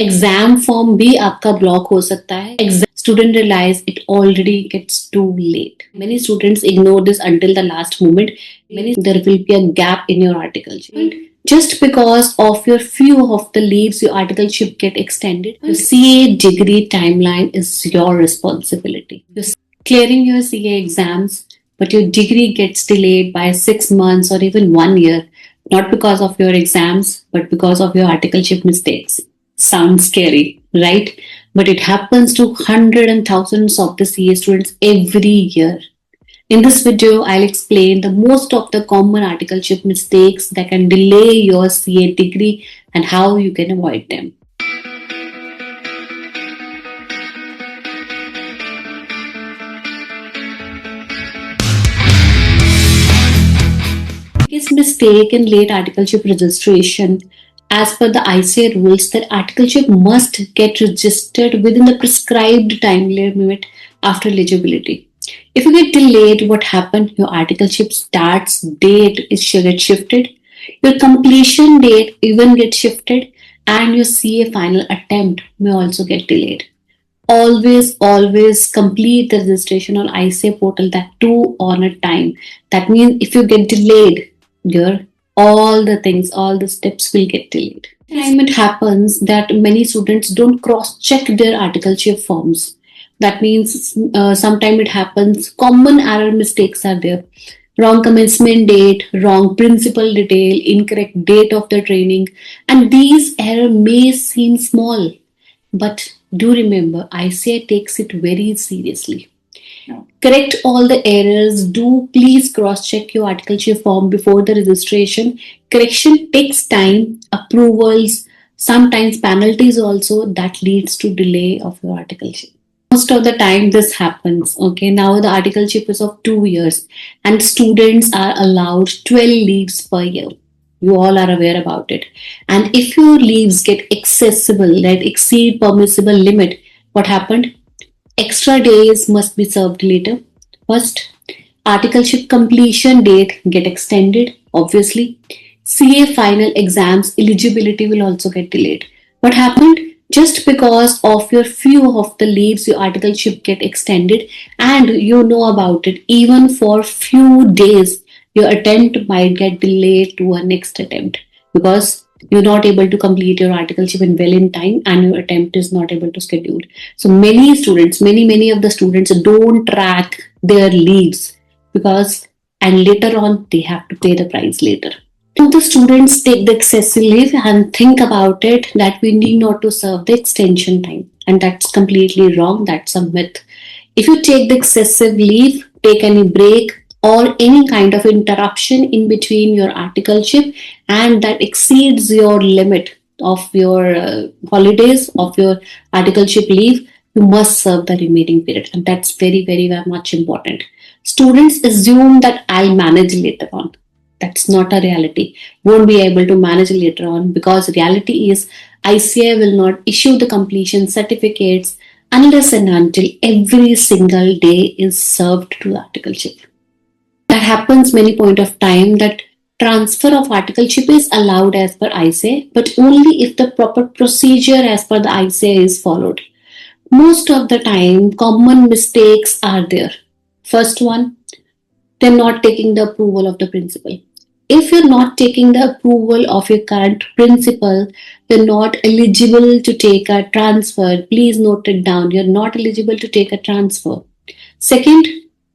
Exam form भी आपका block हो सकता है. Student realize it already gets too late. Many students ignore this until the last moment. There will be a gap in your articleship. Just because of your few of the leaves, your articleship get extended. Your CA degree timeline is your responsibility. You're clearing your CA exams, but your degree gets delayed by 6 months or even 1 year, not because of your exams, but because of your articleship mistakes. Sounds scary, right? But it happens to hundreds and thousands of the CA students every year. In this video, I'll explain the most of the common articleship mistakes that can delay your CA degree and how you can avoid them. Biggest mistake in late articleship registration. As per the ICA rules, that articleship must get registered within the prescribed time limit after eligibility. If you get delayed, what happened? Your articleship starts date is get shifted, your completion date even gets shifted, and your CA final attempt may also get delayed. Always complete the registration on ICA portal, that too on a time. That means if you get delayed, your all the steps will get delayed. Time it happens that many students don't cross-check their articleship forms. That means sometime it happens, common error mistakes are there. Wrong commencement date, wrong principal detail, incorrect date of the training, and these errors may seem small, but do remember, ICA takes it very seriously. Correct all the errors. Do please cross-check your articleship form before the registration. Correction takes time, approvals, sometimes penalties also, that leads to delay of your articleship. Most of the time this happens. Okay, now the articleship is of 2 years and students are allowed 12 leaves per year. You all are aware about it. And if your leaves get accessible, that exceed permissible limit, what happened? Extra days must be served later. First, articleship completion date get extended, obviously. CA final exams eligibility will also get delayed. What happened? Just because of your few of the leaves, your articleship get extended and you know about it. Even for few days, your attempt might get delayed to a next attempt because you're not able to complete your articleship in time and your attempt is not able to schedule. So many students, many of the students don't track their leaves because and later on they have to pay the price later. So the students take the excessive leave and think about it that we need not to serve the extension time, and that's completely wrong. That's a myth. If you take the excessive leave, take any break or any kind of interruption in between your articleship and that exceeds your limit of your holidays of your articleship leave, you must serve the remaining period, and that's very much important. Students assume that I'll manage later on. That's not a reality. Won't be able to manage later on because reality is ICA will not issue the completion certificates unless and until every single day is served to the articleship. That happens many point of time that transfer of articleship is allowed as per ICA, but only if the proper procedure as per the ICA is followed. Most of the time, common mistakes are there. First one, they're not taking the approval of the principal. If you're not taking the approval of your current principal, you're not eligible to take a transfer. Please note it down. You're not eligible to take a transfer. Second,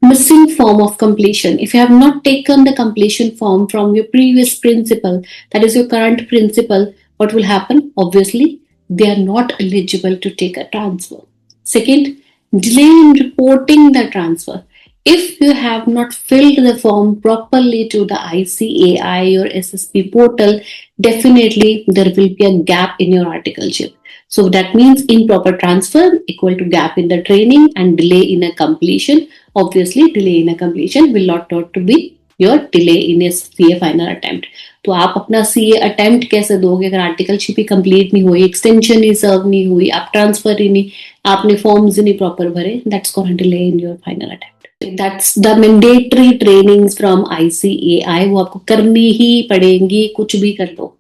missing form of completion. If you have not taken the completion form from your previous principal, that is your current principal, what will happen? Obviously, they are not eligible to take a transfer. Second, delay in reporting the transfer. If you have not filled the form properly to the ICAI or SSP portal, definitely there will be a gap in your articleship. So that means improper transfer equal to gap in the training and delay in a completion. Obviously, delay in a completion will not ought to be your delay in a CA final attempt. तो आप अपना CA attempt कैसे दोगे अगर articleship ही complete नहीं हुई, extension ही सर्व नहीं हुई, आप ट्रांसफर ही नहीं, आपने फॉर्म्स ही नहीं प्रॉपर भरे, that's going to delay in your final attempt. That's the mandatory trainings from ICAI. वो आपको करनी ही पड़ेंगी, कुछ भी कर लो.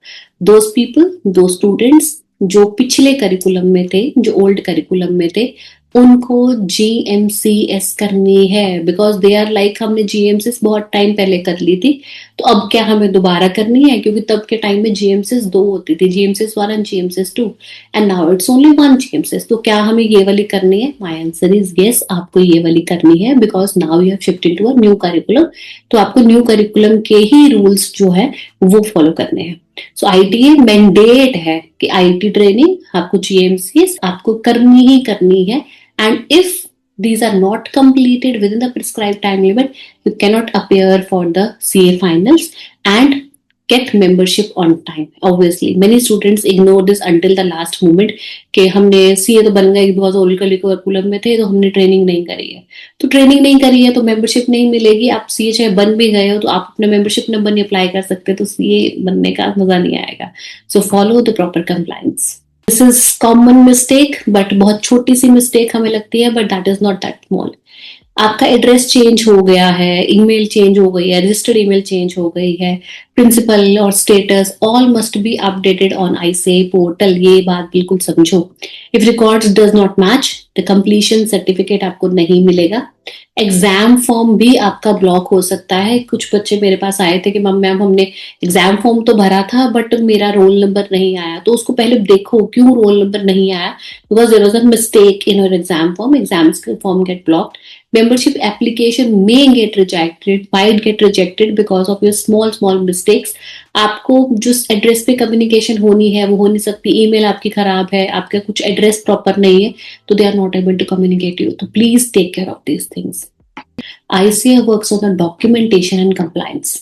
Those people, those students, जो पिछले करिकुलम में थे, जो ओल्ड करिकुलम में थे, उनको GMCS करनी है, बिकॉज दे आर लाइक हमने GMCS बहुत टाइम पहले कर ली थी, तो अब क्या हमें दोबारा करनी है? क्योंकि तब के टाइम में GMCS 2 होती थी, GMCS 1 and GMCS 2, and now it's only 1 GMCS। तो क्या हमें ये वाली करनी है? माई आंसर इज यस, आपको ये वाली करनी है, because now you have shifted to a new curriculum. तो आपको न्यू करिकुलम के ही रूल्स जो है वो फॉलो करने हैं। सो ITA मैंडेट है कि IT ट्रेनिंग आपको GMCS आपको करनी ही करनी है, and if these are not completed within the prescribed time limit, you cannot appear for the CA finals and get membership on time. Obviously many students ignore this until the last moment कि हमने CA तो बन गए, बहुत old curriculum में थे, तो हमने ट्रेनिंग नहीं करी है। तो ट्रेनिंग नहीं करी है तो मेंबरशिप नहीं मिलेगी। आप CA चाहे बन भी गए हो तो आप अपना मेंबरशिप नंबर नहीं अप्लाई कर सकते, तो CA बनने का मजा नहीं आएगा। So follow the proper compliance. This is common mistake, but बहुत छोटी सी मिस्टेक हमें लगती है, but that is not that small. आपका एड्रेस चेंज हो गया है, ईमेल चेंज हो गई है, रजिस्टर्ड ईमेल चेंज हो गई है, प्रिंसिपल और status all must be updated on ICAI portal. ये बात बिल्कुल समझो। If records does not match, the completion certificate आपको नहीं मिलेगा। एग्जाम फॉर्म भी आपका ब्लॉक हो सकता है। कुछ बच्चे मेरे पास आए थे कि मैम हमने एग्जाम फॉर्म तो भरा था बट मेरा रोल नंबर नहीं आया। तो उसको पहले देखो क्यों रोल नंबर नहीं आया, because there was a mistake in your exam form. Exams form get blocked, membership application may get rejected, might get rejected because of your small mistakes। आपको जिस एड्रेस पे कम्युनिकेशन होनी है वो हो नहीं सकती, ईमेल आपकी खराब है, आपका कुछ एड्रेस प्रॉपर नहीं है, तो they are not able to communicate you. तो please take care of these things. ICAI works on the documentation and compliance.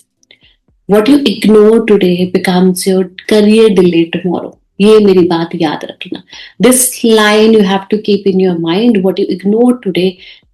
What you ignore today becomes your career delay tomorrow. ये मेरी बात याद रखना। This line you have to keep in your mind. What you ignore today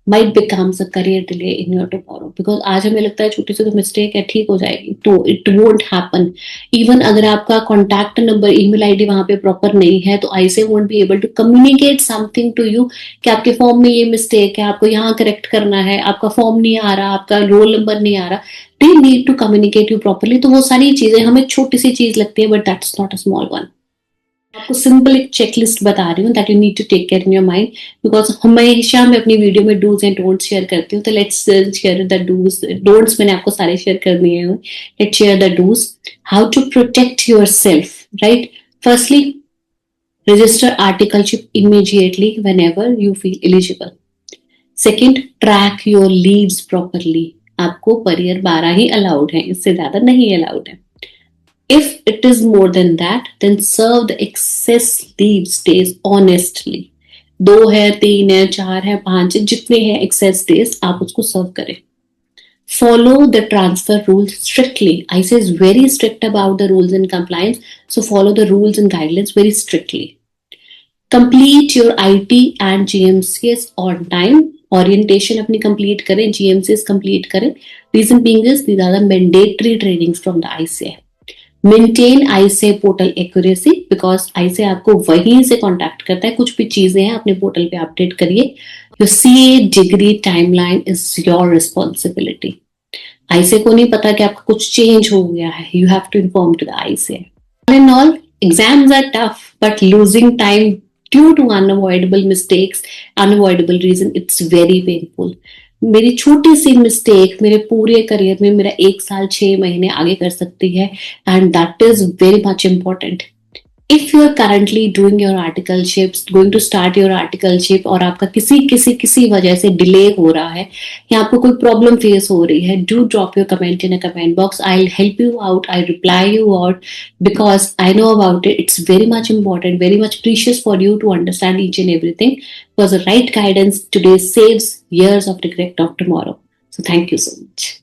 might becomes a career delay in your tomorrow, because आज हमें लगता है छोटी सी तो मिस्टेक है, ठीक हो जाएगी, तो it won't happen। इवन अगर आपका कॉन्टैक्ट नंबर, ईमेल आईडी वहां पे प्रॉपर नहीं है, तो ICAI won't be able to communicate something to you कि आपके फॉर्म में ये मिस्टेक है, आपको यहाँ करेक्ट करना है, आपका फॉर्म नहीं आ रहा, आपका रोल नंबर नहीं आ रहा। They need to communicate you properly। तो वो सारी चीजें हमें छोटी सी चीज लगती है, but that's not a small one. आपको सिंपल एक चेकलिस्ट बता रही हूँ that you need to take care in your mind, because हमेशा मैं अपनी वीडियो में डूज एंड डोंट्स शेयर करती हूँ। तो let's share the dos don'ts, मैंने आपको सारे शेयर कर दिए हैं। Let's share the dos. How to protect yourself, right? Firstly, register articleship immediately whenever you feel eligible. Second, track your leaves properly। आपको per year 12 ही allowed है, इससे ज्यादा नहीं अलाउड है। If it is more than that, then serve the excess leave days honestly। 2 है, 3 है, 4 है, 5 है, जितने हैं excess days आप उसको सर्व करें। Follow the transfer rules strictly। ICAI is very strict about the rules and compliance, so follow the rules and guidelines very strictly। Complete your IT and GMCS on time। Orientation अपनी complete करें, GMCS complete करें। Reason being is these are the mandatory trainings from the ICAI। Maintain ICAI portal accuracy, because ICAI आपको वहीं से contact करता है। कुछ भी चीजें हैं अपने पोर्टल पे अपडेट करिए। Your CA degree timeline is your responsibility. ICAI को नहीं पता कि आपका कुछ चेंज हो गया है, you have to inform to the ICAI। All in all, exams are tough, but losing time due to unavoidable mistakes, unavoidable reason, it's very painful। मेरी छोटी सी मिस्टेक मेरे पूरे करियर में मेरा 1 साल 6 महीने आगे कर सकती है, and that is very much important. If you are currently doing your articleships, going to start your articleship, और आपका किसी वजह से डिले हो रहा है या आपको कोई प्रॉब्लम फेस हो रही है, do drop your comment in a comment box. I will help you out, I reply you out, because I know about it. It's very much important, very much precious for you to understand each and everything, because the right guidance today saves years of regret of tomorrow। So thank you so much।